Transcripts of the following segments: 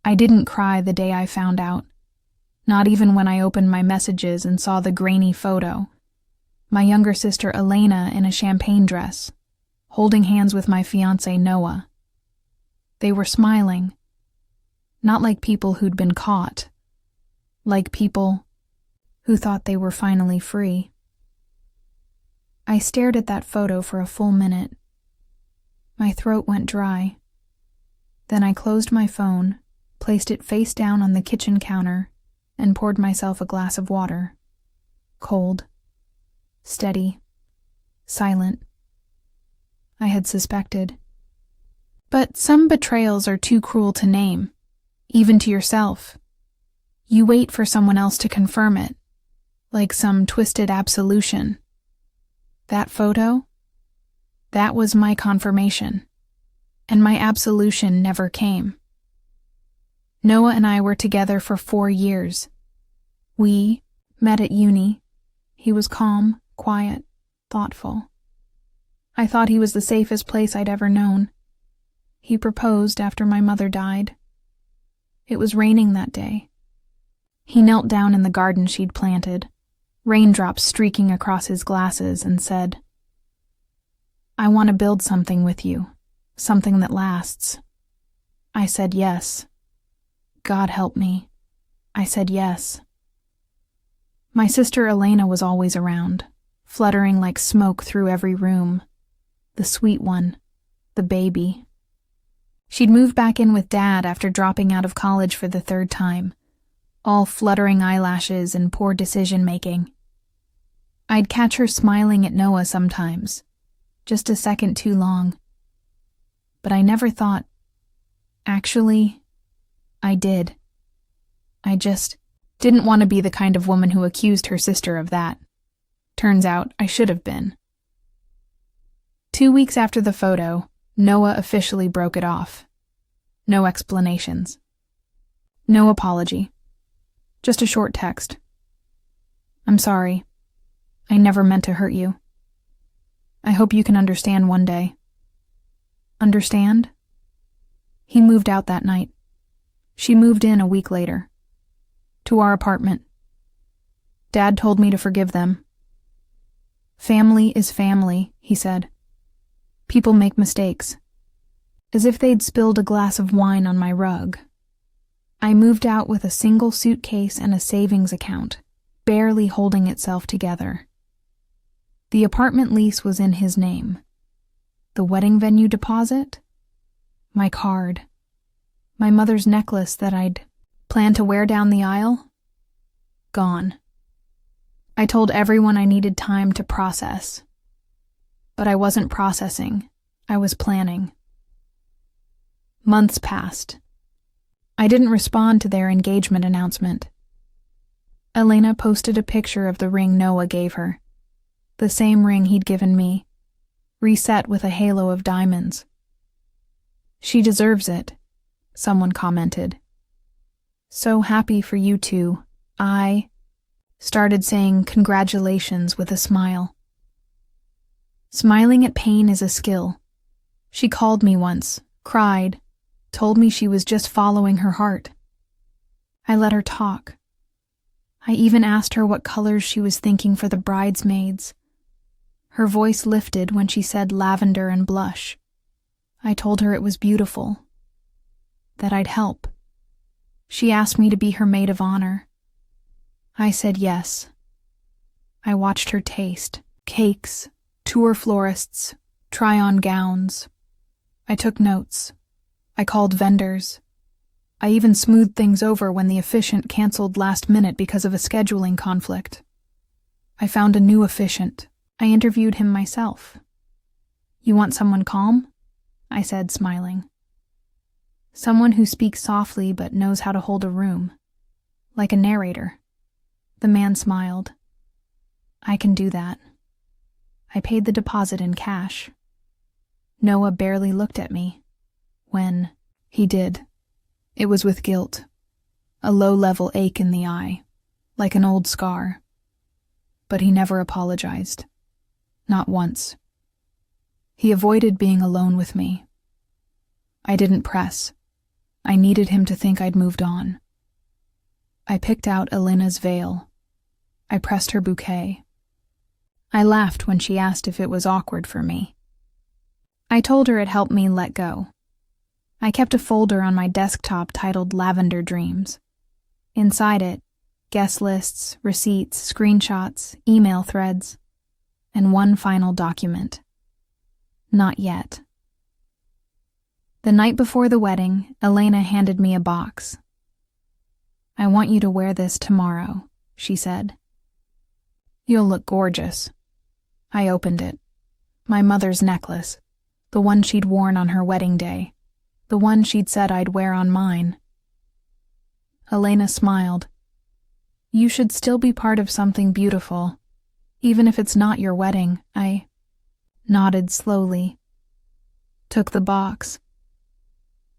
I didn't cry the day I found out, not even when I opened my messages and saw the grainy photo. My younger sister Elena in a champagne dress, holding hands with my fiancé Noah. They were smiling, not like people who'd been caught, like people who thought they were finally free. I stared at that photo for a full minute. My throat went dry. Then I closed my phone, placed it face down on the kitchen counter, and poured myself a glass of water. Cold, steady, silent. I had suspected. But some betrayals are too cruel to name, even to yourself. You wait for someone else to confirm it, like some twisted absolution. That photo? That was my confirmation, and my absolution never came. Noah and I were together for 4 years. We met at uni. He was calm, quiet, thoughtful. I thought he was the safest place I'd ever known. He proposed after my mother died. It was raining that day. He knelt down in the garden she'd planted, raindrops streaking across his glasses, and said, "I want to build something with you, something that lasts." I said yes. God help me. I said yes. My sister Elena was always around, fluttering like smoke through every room. The sweet one, the baby. She'd moved back in with Dad after dropping out of college for the 3rd time, all fluttering eyelashes and poor decision-making. I'd catch her smiling at Noah sometimes, just a second too long. But I never thought, actually, I did. I just didn't want to be the kind of woman who accused her sister of that. Turns out I should have been. 2 weeks after the photo, Noah officially broke it off. No explanations. No apology. Just a short text. "I'm sorry. I never meant to hurt you. I hope you can understand one day." Understand? He moved out that night. She moved in a week later. To our apartment. Dad told me to forgive them. "Family is family," he said. "People make mistakes." As if they'd spilled a glass of wine on my rug. I moved out with a single suitcase and a savings account, barely holding itself together. The apartment lease was in his name. The wedding venue deposit? My card. My mother's necklace that I'd planned to wear down the aisle? Gone. I told everyone I needed time to process. But I wasn't processing. I was planning. Months passed. I didn't respond to their engagement announcement. Elena posted a picture of the ring Noah gave her. The same ring he'd given me, reset with a halo of diamonds. "She deserves it," someone commented. "So happy for you two." I started saying congratulations with a smile. Smiling at pain is a skill. She called me once, cried, told me she was just following her heart. I let her talk. I even asked her what colors she was thinking for the bridesmaids. Her voice lifted when she said lavender and blush. I told her it was beautiful, that I'd help. She asked me to be her maid of honor. I said yes. I watched her taste cakes, tour florists, try-on gowns. I took notes. I called vendors. I even smoothed things over when the officiant canceled last minute because of a scheduling conflict. I found a new officiant. I interviewed him myself. "You want someone calm?" I said, smiling. "Someone who speaks softly but knows how to hold a room. Like a narrator." The man smiled. "I can do that." I paid the deposit in cash. Noah barely looked at me. When he did, it was with guilt, a low-level ache in the eye, like an old scar. But he never apologized. Not once. He avoided being alone with me. I didn't press. I needed him to think I'd moved on. I picked out Elena's veil. I pressed her bouquet. I laughed when she asked if it was awkward for me. I told her it helped me let go. I kept a folder on my desktop titled Lavender Dreams. Inside it, guest lists, receipts, screenshots, email threads, and one final document. Not yet. The night before the wedding, Elena handed me a box. "I want you to wear this tomorrow," she said. "You'll look gorgeous." I opened it. My mother's necklace, the one she'd worn on her wedding day, the one she'd said I'd wear on mine. Elena smiled. "You should still be part of something beautiful, even if it's not your wedding." I nodded slowly, took the box,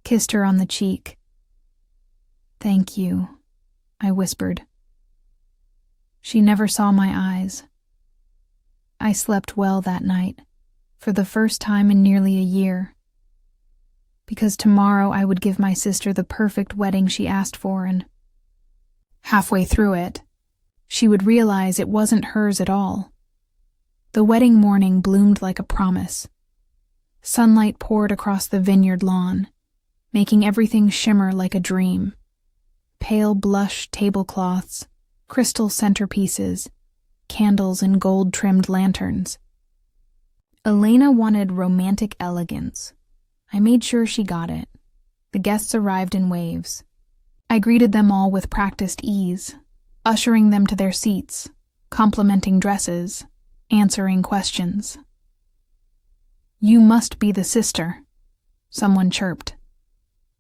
kissed her on the cheek. "Thank you," I whispered. She never saw my eyes. I slept well that night, for the first time in nearly a year, because tomorrow I would give my sister the perfect wedding she asked for, and halfway through it, she would realize it wasn't hers at all. The wedding morning bloomed like a promise. Sunlight poured across the vineyard lawn, making everything shimmer like a dream. Pale blush tablecloths, crystal centerpieces, candles and gold-trimmed lanterns. Elena wanted romantic elegance. I made sure she got it. The guests arrived in waves. I greeted them all with practiced ease, ushering them to their seats, complimenting dresses, answering questions. "You must be the sister," someone chirped.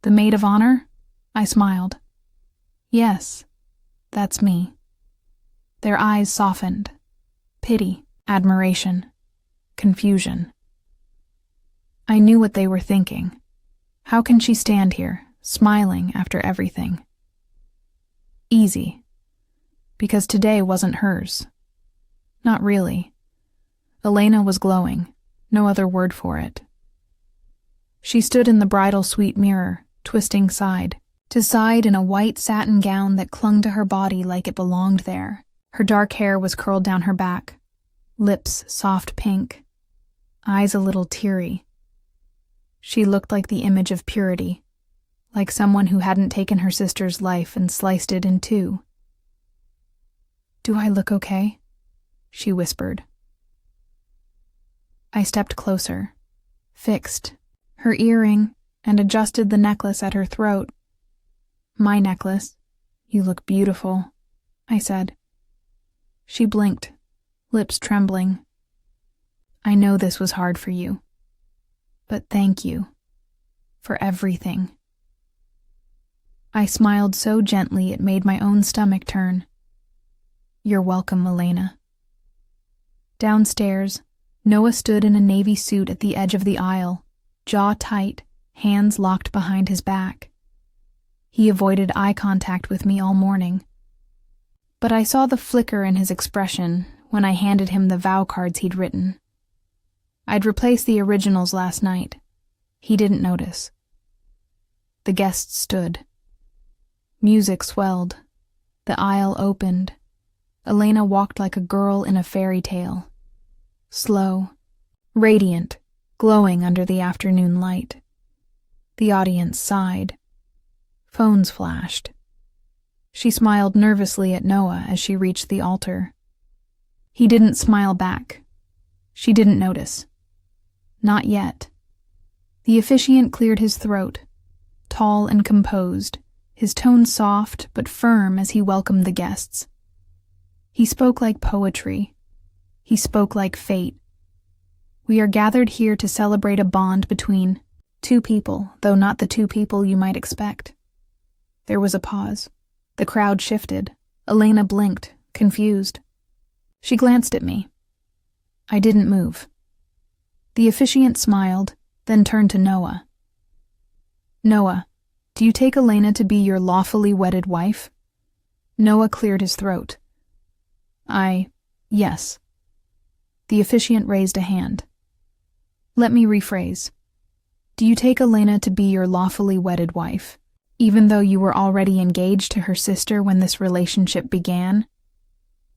"The maid of honor?" I smiled. "Yes, that's me." Their eyes softened. Pity, admiration, confusion. I knew what they were thinking. How can she stand here, smiling after everything? Easy. Because today wasn't hers. Not really. Elena was glowing. No other word for it. She stood in the bridal suite mirror, twisting side to side in a white satin gown that clung to her body like it belonged there. Her dark hair was curled down her back, lips soft pink, eyes a little teary. She looked like the image of purity, like someone who hadn't taken her sister's life and sliced it in two. "Do I look okay?" she whispered. I stepped closer, fixed her earring, and adjusted the necklace at her throat. "My necklace. You look beautiful," I said. She blinked, lips trembling. "I know this was hard for you, but thank you for everything." I smiled so gently it made my own stomach turn. "You're welcome, Elena." Downstairs, Noah stood in a navy suit at the edge of the aisle, jaw tight, hands locked behind his back. He avoided eye contact with me all morning, but I saw the flicker in his expression when I handed him the vow cards he'd written. I'd replaced the originals last night. He didn't notice. The guests stood. Music swelled. The aisle opened. Elena walked like a girl in a fairy tale. Slow, radiant, glowing under the afternoon light. The audience sighed. Phones flashed. She smiled nervously at Noah as she reached the altar. He didn't smile back. She didn't notice. Not yet. The officiant cleared his throat, tall and composed, his tone soft but firm as he welcomed the guests. He spoke like poetry. He spoke like fate. "We are gathered here to celebrate a bond between two people, though not the two people you might expect." There was a pause. The crowd shifted. Elena blinked, confused. She glanced at me. I didn't move. The officiant smiled, then turned to Noah. "Noah, do you take Elena to be your lawfully wedded wife?" Noah cleared his throat. Yes." The officiant raised a hand. "Let me rephrase. Do you take Elena to be your lawfully wedded wife?" Even though you were already engaged to her sister when this relationship began?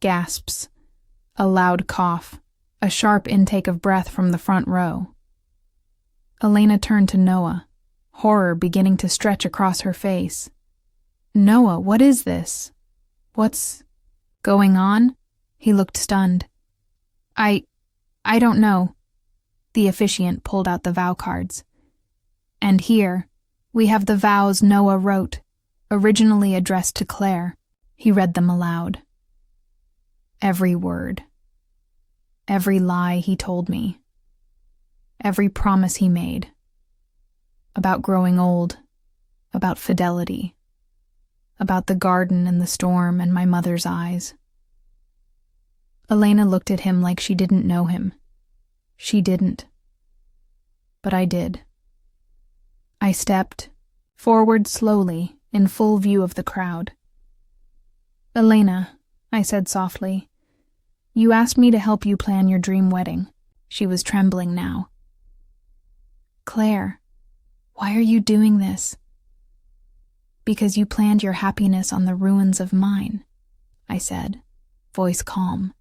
Gasps. A loud cough. A sharp intake of breath from the front row. Elena turned to Noah, horror beginning to stretch across her face. Noah, what is this? What's going on? He looked stunned. I don't know. The officiant pulled out the vow cards. And here, we have the vows Noah wrote, originally addressed to Claire. He read them aloud. Every word. Every lie he told me. Every promise he made. About growing old. About fidelity. About the garden and the storm and my mother's eyes. Elena looked at him like she didn't know him. She didn't. But I did. I stepped forward slowly, in full view of the crowd. Elena, I said softly, you asked me to help you plan your dream wedding. She was trembling now. Claire, why are you doing this? Because you planned your happiness on the ruins of mine, I said, voice calm.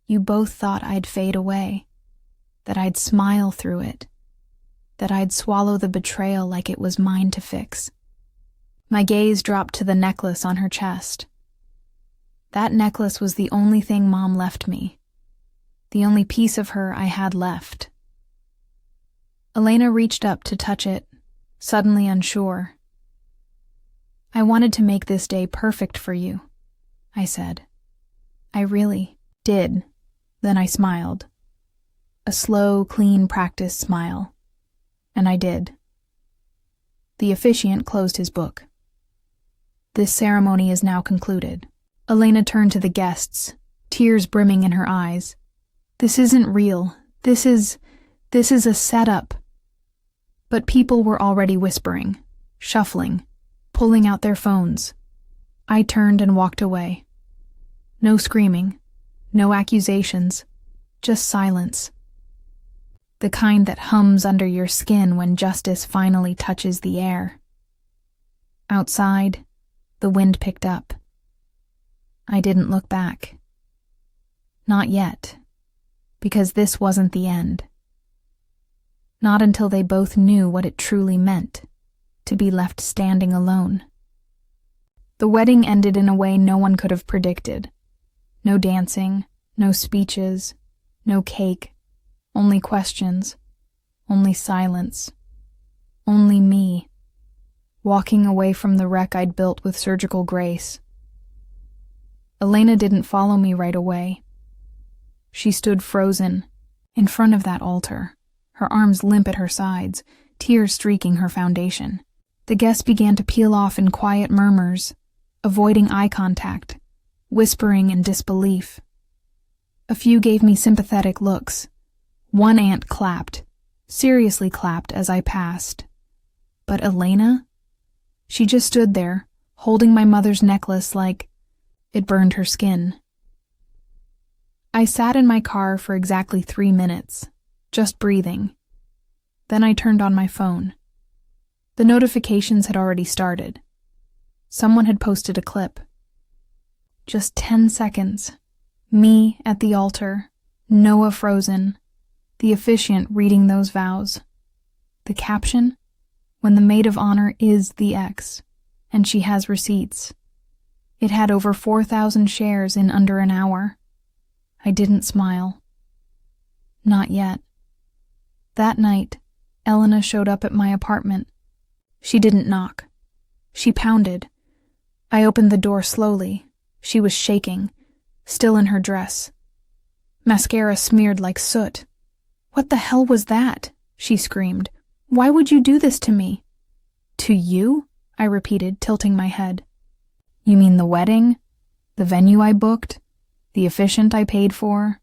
You both thought I'd fade away, that I'd smile through it, that I'd swallow the betrayal like it was mine to fix. My gaze dropped to the necklace on her chest. That necklace was the only thing Mom left me, the only piece of her I had left. Elena reached up to touch it, suddenly unsure. I wanted to make this day perfect for you, I said. I really did. Then I smiled. A slow, clean practice smile. And I did. The officiant closed his book. This ceremony is now concluded. Elena turned to the guests, tears brimming in her eyes. This isn't real. This is a setup. But people were already whispering, shuffling, pulling out their phones. I turned and walked away. No screaming, no accusations, just silence. The kind that hums under your skin when justice finally touches the air. Outside, the wind picked up. I didn't look back. Not yet, because this wasn't the end. Not until they both knew what it truly meant to be left standing alone. The wedding ended in a way no one could have predicted. No dancing, no speeches, no cake, only questions, only silence, only me, walking away from the wreck I'd built with surgical grace. Elena didn't follow me right away. She stood frozen, in front of that altar, her arms limp at her sides, tears streaking her foundation. The guests began to peel off in quiet murmurs, avoiding eye contact, whispering in disbelief. A few gave me sympathetic looks. One aunt clapped, seriously clapped as I passed. But Elena? She just stood there, holding my mother's necklace like it burned her skin. I sat in my car for exactly 3 minutes, just breathing. Then I turned on my phone. The notifications had already started. Someone had posted a clip. Just 10 seconds. Me at the altar, Noah frozen, the officiant reading those vows. The caption? When the maid of honor is the ex, and she has receipts. It had over 4,000 shares in under an hour. I didn't smile. Not yet. That night, Elena showed up at my apartment. She didn't knock. She pounded. I opened the door slowly. She was shaking, still in her dress. Mascara smeared like soot. What the hell was that? She screamed. Why would you do this to me? To you? I repeated, tilting my head. You mean the wedding? The venue I booked? The officiant I paid for?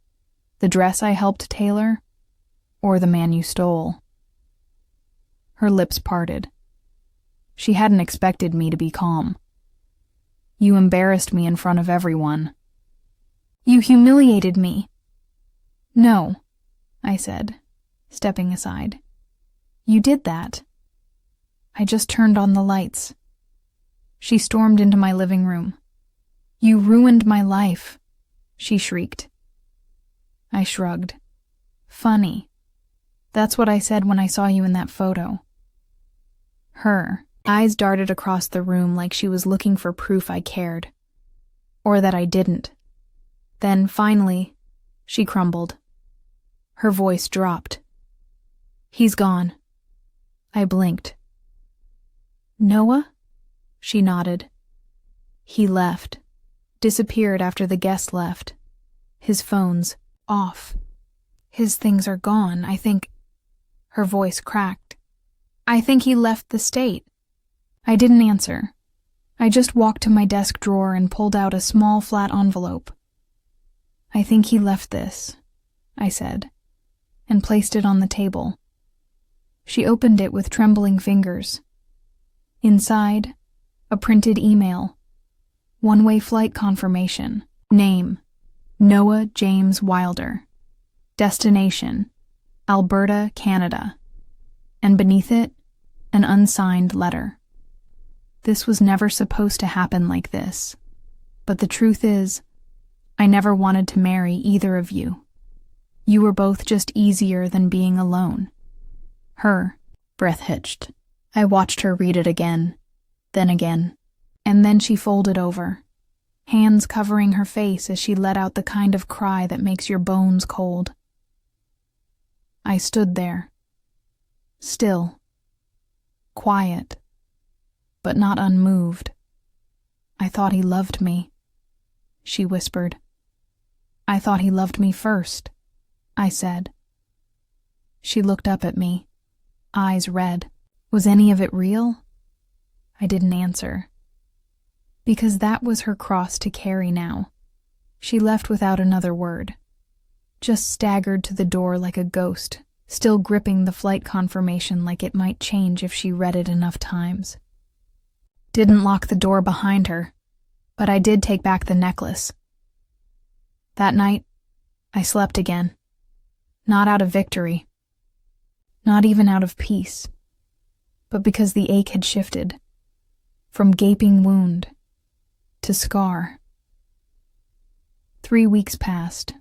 The dress I helped tailor? Or the man you stole? Her lips parted. She hadn't expected me to be calm. You embarrassed me in front of everyone. You humiliated me. No, I said, stepping aside. You did that. I just turned on the lights. She stormed into my living room. You ruined my life, she shrieked. I shrugged. Funny. That's what I said when I saw you in that photo. Her eyes darted across the room like she was looking for proof I cared. Or that I didn't. Then, finally, she crumbled. Her voice dropped. He's gone. I blinked. Noah? She nodded. He left. Disappeared after the guest left. His phone's off. His things are gone, I think. Her voice cracked. I think he left the state. I didn't answer. I just walked to my desk drawer and pulled out a small flat envelope. I think he left this, I said, and placed it on the table. She opened it with trembling fingers. Inside, a printed email. One-way flight confirmation. Name, Noah James Wilder. Destination, Alberta, Canada. And beneath it, an unsigned letter. This was never supposed to happen like this. But the truth is, I never wanted to marry either of you. You were both just easier than being alone. Her breath hitched. I watched her read it again, and then she folded over, hands covering her face as she let out the kind of cry that makes your bones cold. I stood there, still, quiet, but not unmoved. I thought he loved me, she whispered. I thought he loved me first, I said. She looked up at me, eyes red. Was any of it real? I didn't answer. Because that was her cross to carry now. She left without another word. Just staggered to the door like a ghost, still gripping the flight confirmation like it might change if she read it enough times. Didn't lock the door behind her, but I did take back the necklace. That night, I slept again. Not out of victory. Not even out of peace. But because the ache had shifted. From gaping wound to scar. 3 weeks passed.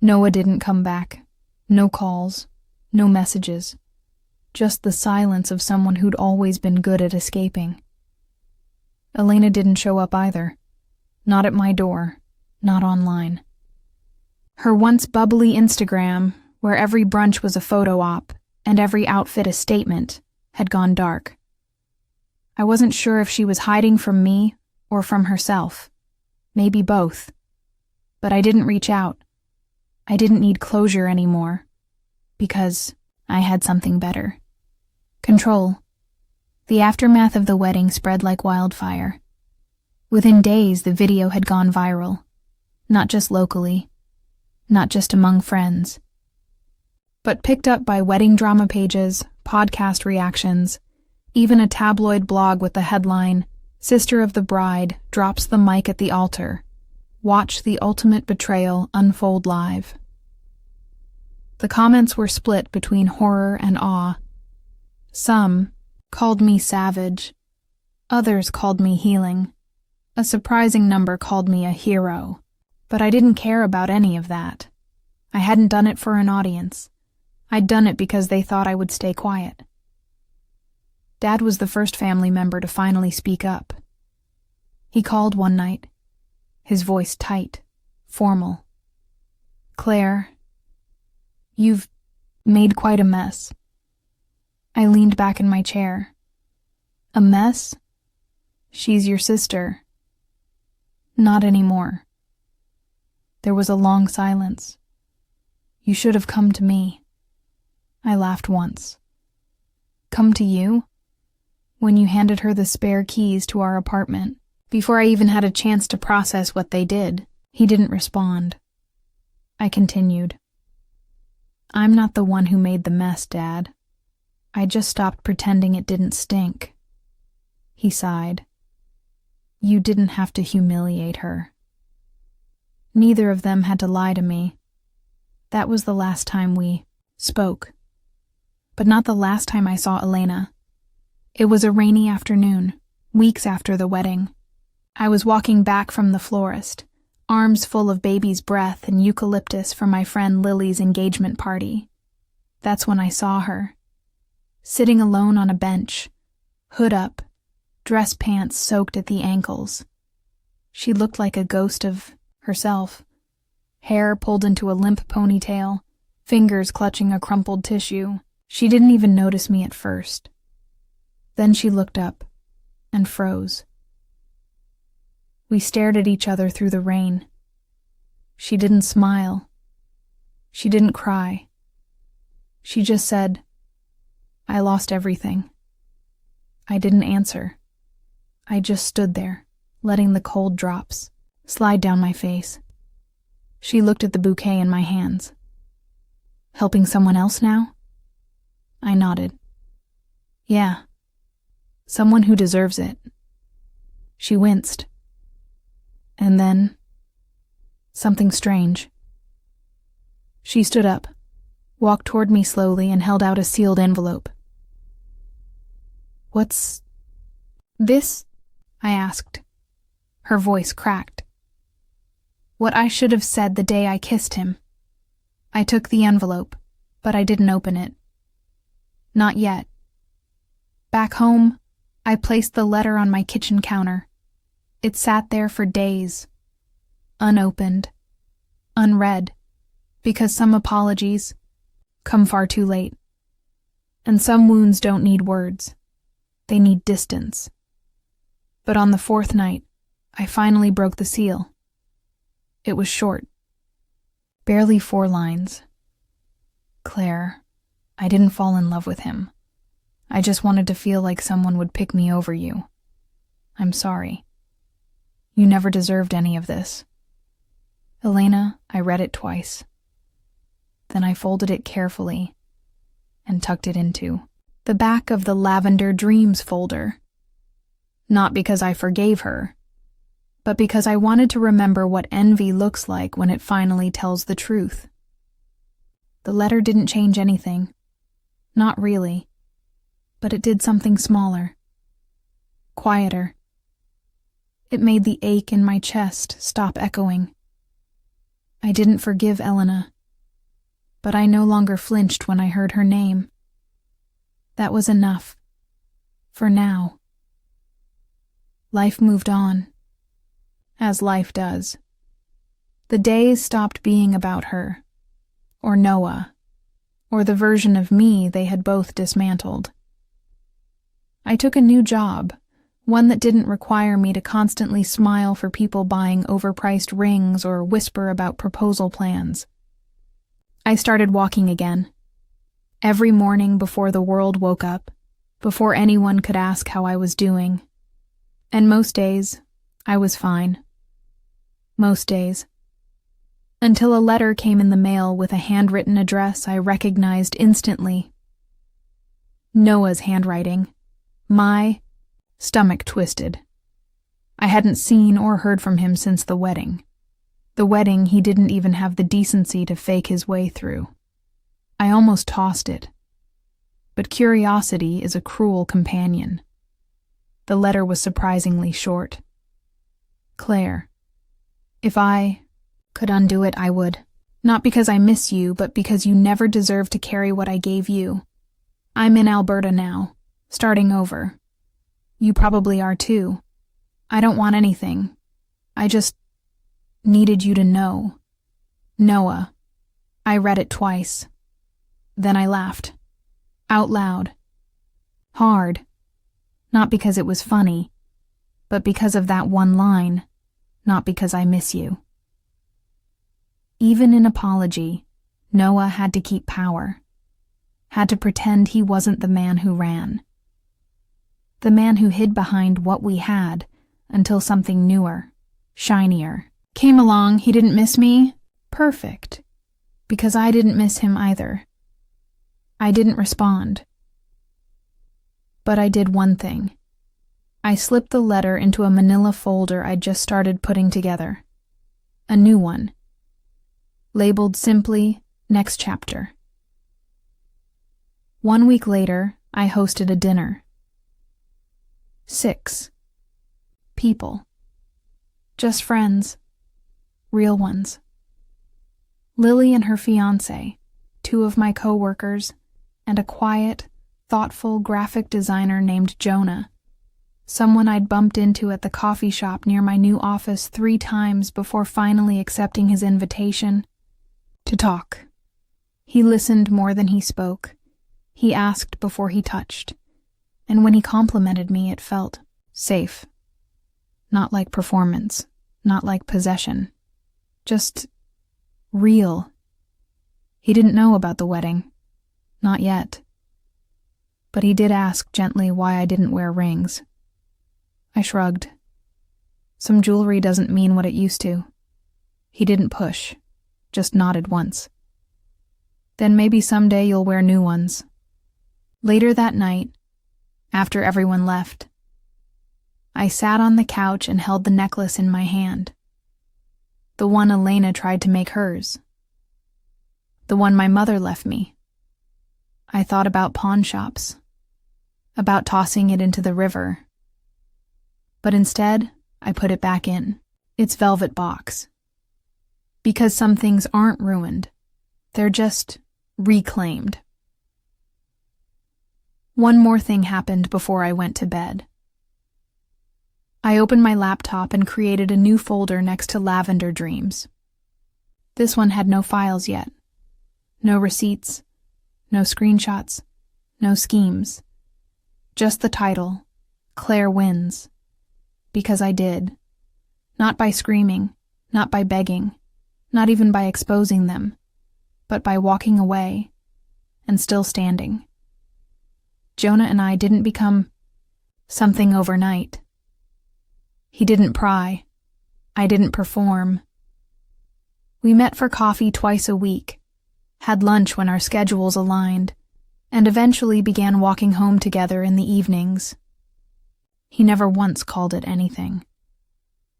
Noah didn't come back. No calls, no messages. Just the silence of someone who'd always been good at escaping. Elena didn't show up either. Not at my door, not online. Her once bubbly Instagram, where every brunch was a photo op and every outfit a statement, had gone dark. I wasn't sure if she was hiding from me or from herself. Maybe both. But I didn't reach out. I didn't need closure anymore. Because I had something better. Control. The aftermath of the wedding spread like wildfire. Within days, the video had gone viral. Not just locally. Not just among friends. But picked up by wedding drama pages, podcast reactions, even a tabloid blog with the headline, Sister of the Bride drops the mic at the altar. Watch the ultimate betrayal unfold live. The comments were split between horror and awe. Some called me savage. Others called me healing. A surprising number called me a hero. But I didn't care about any of that. I hadn't done it for an audience. I'd done it because they thought I would stay quiet. Dad was the first family member to finally speak up. He called one night, his voice tight, formal. Claire, you've made quite a mess. I leaned back in my chair. A mess? She's your sister. Not anymore. There was a long silence. You should have come to me. I laughed once. Come to you? When you handed her the spare keys to our apartment, before I even had a chance to process what they did. He didn't respond. I continued. I'm not the one who made the mess, Dad. I just stopped pretending it didn't stink. He sighed. You didn't have to humiliate her. Neither of them had to lie to me. That was the last time we spoke. But not the last time I saw Elena. It was a rainy afternoon, weeks after the wedding. I was walking back from the florist, arms full of baby's breath and eucalyptus from my friend Lily's engagement party. That's when I saw her, sitting alone on a bench, hood up, dress pants soaked at the ankles. She looked like a ghost of herself, hair pulled into a limp ponytail, fingers clutching a crumpled tissue. She didn't even notice me at first. Then she looked up and froze. We stared at each other through the rain. She didn't smile. She didn't cry. She just said, "I lost everything." I didn't answer. I just stood there, letting the cold drops slide down my face. She looked at the bouquet in my hands. "Helping someone else now?" I nodded. "Yeah. Someone who deserves it." She winced. And then, something strange. She stood up, walked toward me slowly, and held out a sealed envelope. "What's this?" I asked. Her voice cracked. What I should have said the day I kissed him. I took the envelope, but I didn't open it. Not yet. Back home, I placed the letter on my kitchen counter. It sat there for days, unopened, unread, because some apologies come far too late. And some wounds don't need words. They need distance. But on the fourth night, I finally broke the seal. It was short. Barely 4 lines. "Claire, I didn't fall in love with him. I just wanted to feel like someone would pick me over you. I'm sorry. You never deserved any of this." Elena, I read it twice. Then I folded it carefully and tucked it into the back of the Lavender Dreams folder. Not because I forgave her, but because I wanted to remember what envy looks like when it finally tells the truth. The letter didn't change anything. Not really. But it did something smaller. Quieter. It made the ache in my chest stop echoing. I didn't forgive Elena, but I no longer flinched when I heard her name. That was enough. For now. Life moved on. As life does. The days stopped being about her, or Noah, or the version of me they had both dismantled. I took a new job, one that didn't require me to constantly smile for people buying overpriced rings or whisper about proposal plans. I started walking again. Every morning before the world woke up, before anyone could ask how I was doing. And most days, I was fine. Most days. Until a letter came in the mail with a handwritten address I recognized instantly. Noah's handwriting. My stomach twisted. I hadn't seen or heard from him since the wedding. The wedding he didn't even have the decency to fake his way through. I almost tossed it. But curiosity is a cruel companion. The letter was surprisingly short. "Claire, if I could undo it, I would. Not because I miss you, but because you never deserved to carry what I gave you. I'm in Alberta now, starting over. You probably are too. I don't want anything. I just needed you to know. Noah." I read it twice. Then I laughed. Out loud. Hard. Not because it was funny, but because of that one line, not because I miss you. Even in apology, Noah had to keep power. Had to pretend he wasn't the man who ran. The man who hid behind what we had until something newer, shinier, came along. He didn't miss me? Perfect. Because I didn't miss him either. I didn't respond. But I did one thing. I slipped the letter into a manila folder I'd just started putting together. A new one. Labeled simply, "Next Chapter." 1 week later, I hosted a dinner. 6 people. Just friends. Real ones. Lily and her fiancé, 2 of my co-workers, and a quiet, thoughtful graphic designer named Jonah, someone I'd bumped into at the coffee shop near my new office 3 times before finally accepting his invitation to talk. He listened more than he spoke. He asked before he touched. And when he complimented me, it felt safe. Not like performance, not like possession. Just real. He didn't know about the wedding. Not yet. But he did ask gently why I didn't wear rings. I shrugged. Some jewelry doesn't mean what it used to. He didn't push, just nodded once. Then maybe someday you'll wear new ones. Later that night, after everyone left, I sat on the couch and held the necklace in my hand. The one Elena tried to make hers. The one my mother left me. I thought about pawn shops, about tossing it into the river. But instead, I put it back in its velvet box. Because some things aren't ruined, they're just reclaimed. One more thing happened before I went to bed. I opened my laptop and created a new folder next to Lavender Dreams. This one had no files yet. No receipts, no screenshots, no schemes. Just the title, Claire Wins. Because I did. Not by screaming, not by begging, not even by exposing them, but by walking away and still standing. Jonah and I didn't become something overnight. He didn't pry. I didn't perform. We met for coffee twice a week, had lunch when our schedules aligned, and eventually began walking home together in the evenings. He never once called it anything.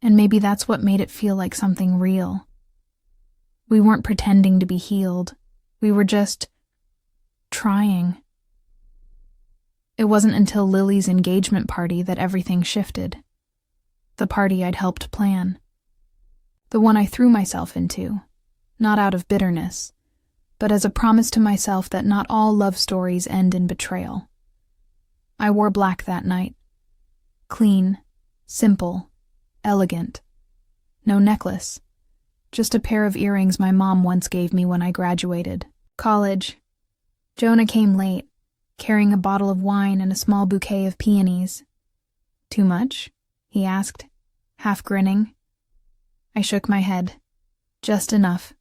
And maybe that's what made it feel like something real. We weren't pretending to be healed. We were just trying. It wasn't until Lily's engagement party that everything shifted. The party I'd helped plan. The one I threw myself into, not out of bitterness, but as a promise to myself that not all love stories end in betrayal. I wore black that night. Clean, simple, elegant. No necklace. Just a pair of earrings my mom once gave me when I graduated. College. Jonah came late, carrying a bottle of wine and a small bouquet of peonies. Too much? He asked, half grinning. I shook my head. Just enough.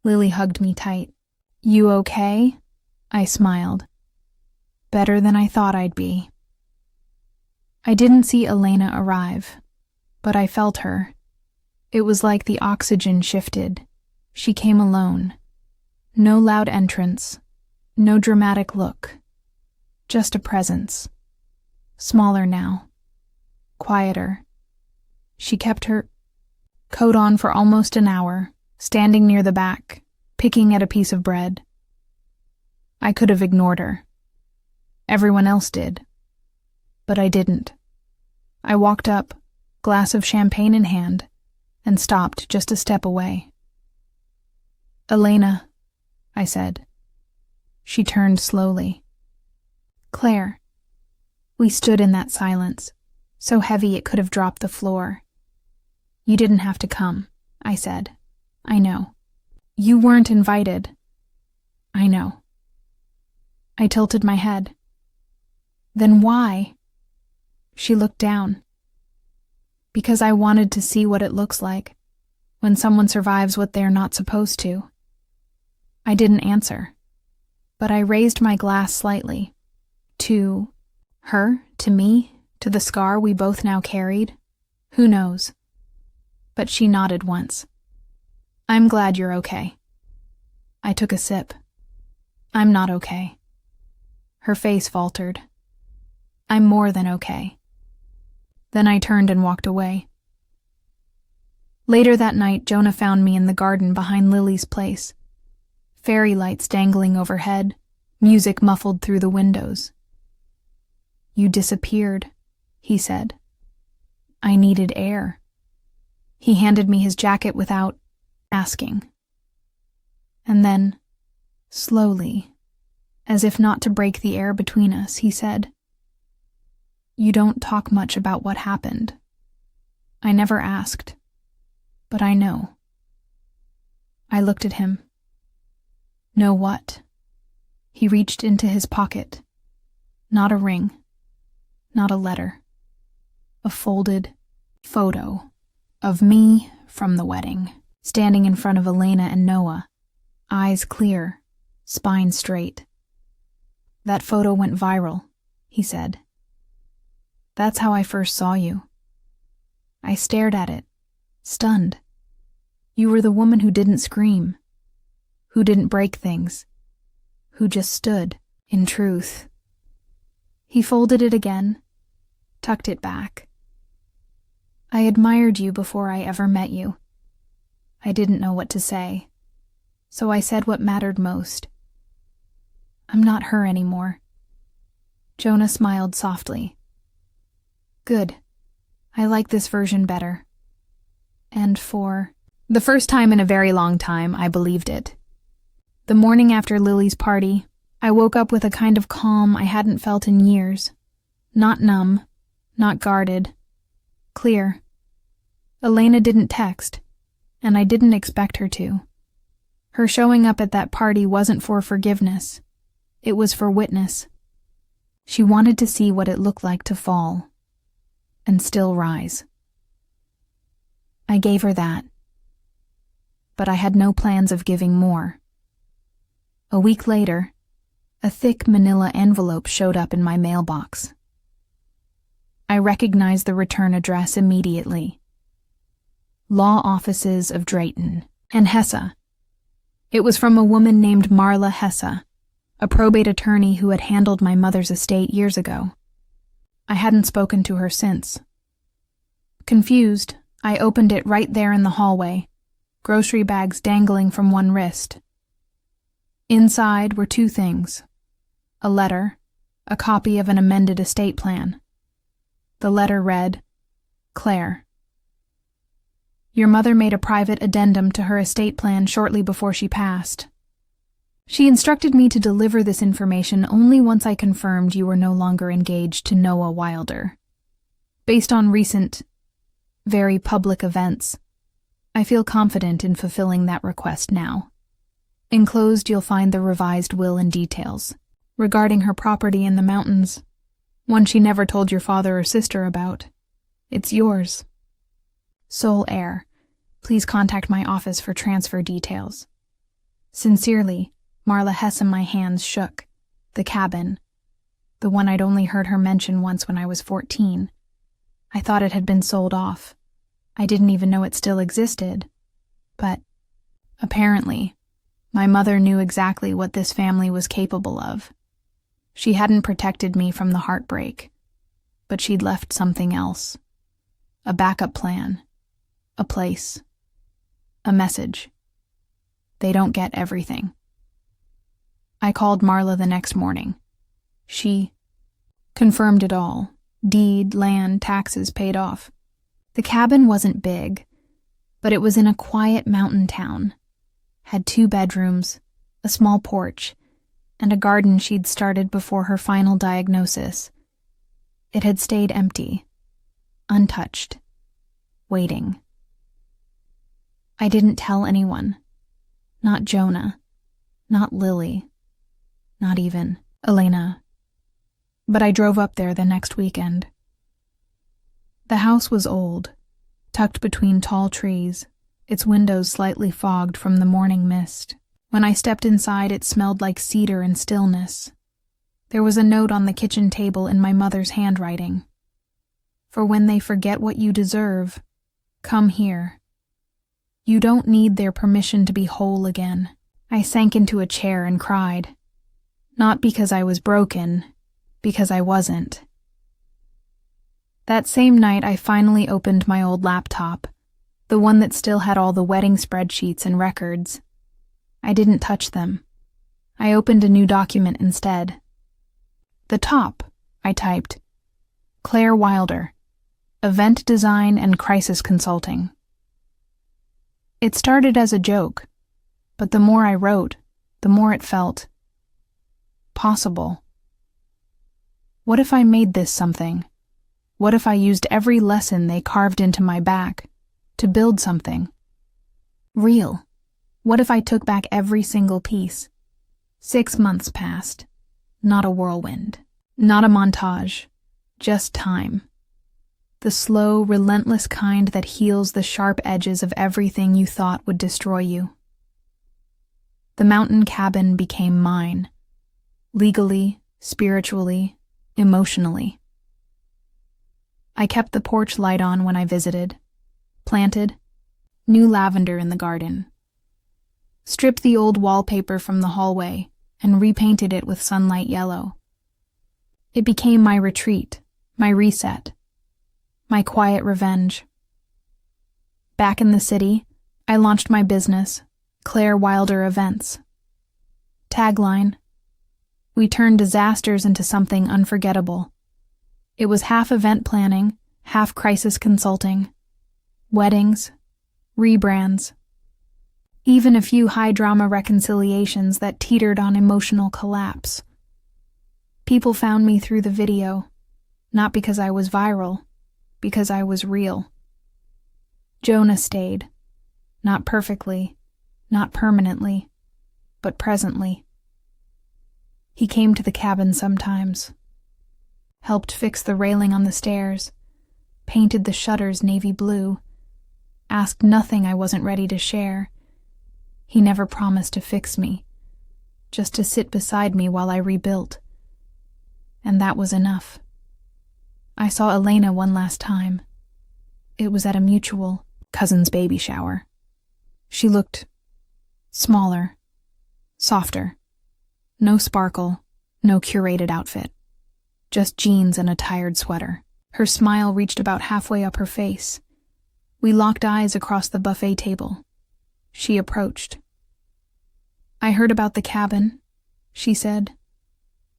Lily hugged me tight. You okay? I smiled. Better than I thought I'd be. I didn't see Elena arrive, but I felt her. It was like the oxygen shifted. She came alone. No loud entrance. No dramatic look. Just a presence. Smaller now. Quieter. She kept her coat on for almost an hour, standing near the back, picking at a piece of bread. I could have ignored her. Everyone else did. But I didn't. I walked up, glass of champagne in hand, and stopped just a step away. Elena, I said. She turned slowly. Claire. We stood in that silence, so heavy it could have dropped the floor. You didn't have to come, I said. I know. You weren't invited. I know. I tilted my head. Then why? She looked down. Because I wanted to see what it looks like when someone survives what they're not supposed to. I didn't answer, but I raised my glass slightly. To her, to me, to the scar we both now carried. Who knows? But she nodded once. I'm glad you're okay. I took a sip. I'm not okay. Her face faltered. I'm more than okay. Then I turned and walked away. Later that night, Jonah found me in the garden behind Lily's place. Fairy lights dangling overhead, music muffled through the windows. You disappeared, he said. I needed air. He handed me his jacket without asking. And then, slowly, as if not to break the air between us, he said, You don't talk much about what happened. I never asked, but I know. I looked at him. Know what? He reached into his pocket. Not a ring, not a letter. A folded photo of me from the wedding, standing in front of Elena and Noah, eyes clear, spine straight. That photo went viral, he said. That's how I first saw you. I stared at it, stunned. You were the woman who didn't scream, who didn't break things, who just stood in truth. He folded it again, tucked it back. I admired you before I ever met you. I didn't know what to say, so I said what mattered most. I'm not her anymore. Jonah smiled softly. Good. I like this version better. And for the first time in a very long time, I believed it. The morning after Lily's party, I woke up with a kind of calm I hadn't felt in years. Not numb, not guarded. Clear. Elena didn't text, and I didn't expect her to. Her showing up at that party wasn't for forgiveness. It was for witness. She wanted to see what it looked like to fall, and still rise. I gave her that, but I had no plans of giving more. A week later, a thick manila envelope showed up in my mailbox. I recognized the return address immediately. Law Offices of Drayton and Hesse. It was from a woman named Marla Hesse, a probate attorney who had handled my mother's estate years ago. I hadn't spoken to her since. Confused, I opened it right there in the hallway, grocery bags dangling from one wrist. Inside were two things: a letter, a copy of an amended estate plan. The letter read, Claire. Your mother made a private addendum to her estate plan shortly before she passed. She instructed me to deliver this information only once I confirmed you were no longer engaged to Noah Wilder. Based on recent, very public events, I feel confident in fulfilling that request now. Enclosed, you'll find the revised will and details regarding her property in the mountains, one she never told your father or sister about. It's yours. Sole heir. Please contact my office for transfer details. Sincerely, Marla Hesse. My hands shook. The cabin. The one I'd only heard her mention once when I was 14. I thought it had been sold off. I didn't even know it still existed. But, apparently, my mother knew exactly what this family was capable of. She hadn't protected me from the heartbreak, but she'd left something else. A backup plan. A place. A message. They don't get everything. I called Marla the next morning. She confirmed it all. Deed, land, taxes paid off. The cabin wasn't big, but it was in a quiet mountain town. Had 2 bedrooms, a small porch, and a garden she'd started before her final diagnosis. It had stayed empty, untouched, waiting. I didn't tell anyone. Not Jonah. Not Lily. Not even Elena. But I drove up there the next weekend. The house was old, tucked between tall trees, its windows slightly fogged from the morning mist. When I stepped inside, it smelled like cedar and stillness. There was a note on the kitchen table in my mother's handwriting. For when they forget what you deserve, come here. You don't need their permission to be whole again. I sank into a chair and cried. Not because I was broken, because I wasn't. That same night, I finally opened my old laptop, the one that still had all the wedding spreadsheets and records. I didn't touch them. I opened a new document instead. The top, I typed. Claire Wilder, Event Design and Crisis Consulting. It started as a joke, but the more I wrote, the more it felt possible. What if I made this something? What if I used every lesson they carved into my back to build something real? What if I took back every single piece? 6 months passed. Not a whirlwind. Not a montage. Just time. The slow, relentless kind that heals the sharp edges of everything you thought would destroy you. The mountain cabin became mine. Legally, spiritually, emotionally. I kept the porch light on when I visited. Planted new lavender in the garden. Stripped the old wallpaper from the hallway and repainted it with sunlight yellow. It became my retreat, my reset, my quiet revenge. Back in the city, I launched my business, Claire Wilder Events. Tagline: we turned disasters into something unforgettable. It was half event planning, half crisis consulting. Weddings, rebrands, even a few high-drama reconciliations that teetered on emotional collapse. People found me through the video, not because I was viral, because I was real. Jonah stayed, not perfectly, not permanently, but presently. He came to the cabin sometimes, helped fix the railing on the stairs, painted the shutters navy blue, asked nothing I wasn't ready to share. He never promised to fix me, just to sit beside me while I rebuilt. And that was enough. I saw Elena one last time. It was at a mutual cousin's baby shower. She looked smaller, softer. No sparkle, no curated outfit. Just jeans and a tired sweater. Her smile reached about halfway up her face. We locked eyes across the buffet table. She approached. "I heard about the cabin," she said.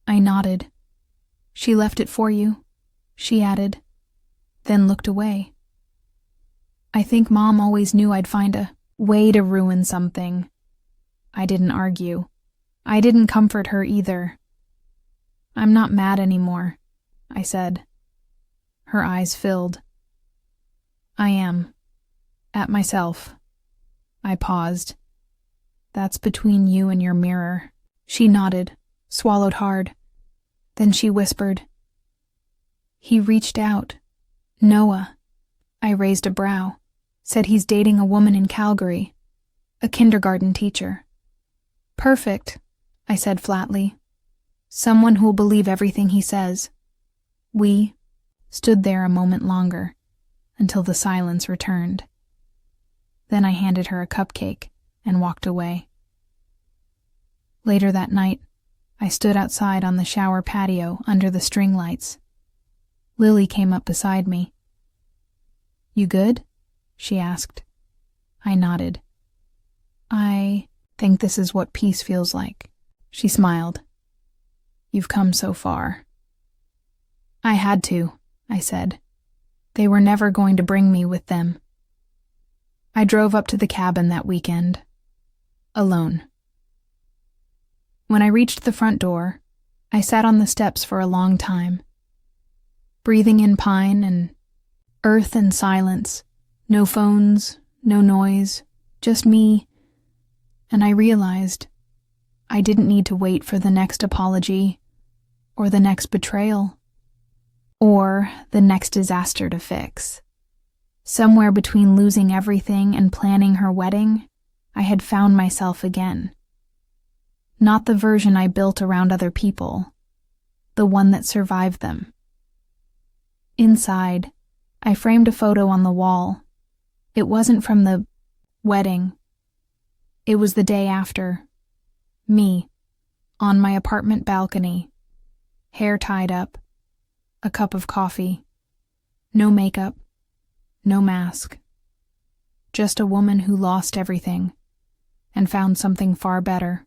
I nodded. "She left it for you," she added, then looked away. I think Mom always knew I'd find a way to ruin something. I didn't argue. I didn't comfort her either. "I'm not mad anymore," I said. Her eyes filled. "I am. At myself." I paused. "That's between you and your mirror." She nodded, swallowed hard. Then she whispered, "He reached out. Noah." I raised a brow, said he's dating a woman in Calgary, a kindergarten teacher. "Perfect," I said flatly. "Someone who'll believe everything he says." We stood there a moment longer, until the silence returned. Then I handed her a cupcake and walked away. Later that night, I stood outside on the shower patio under the string lights. Lily came up beside me. "You good?" she asked. I nodded. "I think this is what peace feels like." She smiled. "You've come so far." "I had to," I said. "They were never going to bring me with them." I drove up to the cabin that weekend, alone. When I reached the front door, I sat on the steps for a long time, breathing in pine and earth and silence, no phones, no noise, just me, and I realized I didn't need to wait for the next apology, or the next betrayal, or the next disaster to fix. Somewhere between losing everything and planning her wedding, I had found myself again. Not the version I built around other people, the one that survived them. Inside, I framed a photo on the wall. It wasn't from the wedding. It was the day after. Me, on my apartment balcony, hair tied up, a cup of coffee, no makeup, no mask. Just a woman who lost everything and found something far better.